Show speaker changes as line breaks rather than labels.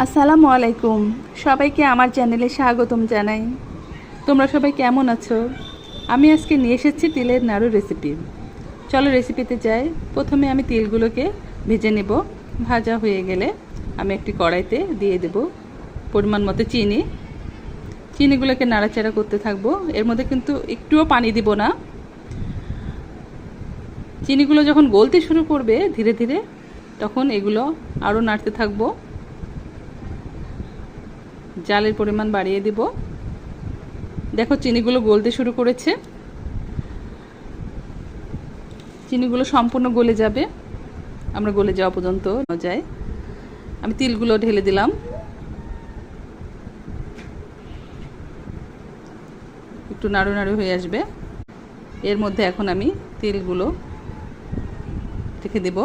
আসসালামু আলাইকুম। সবাইকে আমার চ্যানেলে স্বাগতম জানাই। তোমরা সবাই কেমন আছো? আমি আজকে নিয়ে এসেছি তিলের নাড়ু রেসিপি। চলো রেসিপিতে যাই। প্রথমে আমি তিলগুলোকে ভেজে নেব। ভাজা হয়ে গেলে আমি একটি কড়াইতে দিয়ে দেব পরিমাণ মতো চিনি। চিনিগুলোকে নাড়াচাড়া করতে থাকবো। এর মধ্যে কিন্তু একটুও পানি দিব না। চিনিগুলো যখন গলতে শুরু করবে ধীরে ধীরে, তখন এগুলো আরও নাড়তে থাকবো। জালের পরিমাণ বাড়িয়ে দিব। দেখো চিনিগুলো গলতে শুরু করেছে। চিনিগুলো সম্পূর্ণ গলে যাবে, আমরা গলে যাওয়া পর্যন্ত যায়। আমি তিলগুলো ঢেলে দিলাম। একটু নাড়ু নাড়ু হয়ে আসবে। এর মধ্যে এখন আমি তিলগুলো রেখে দেব।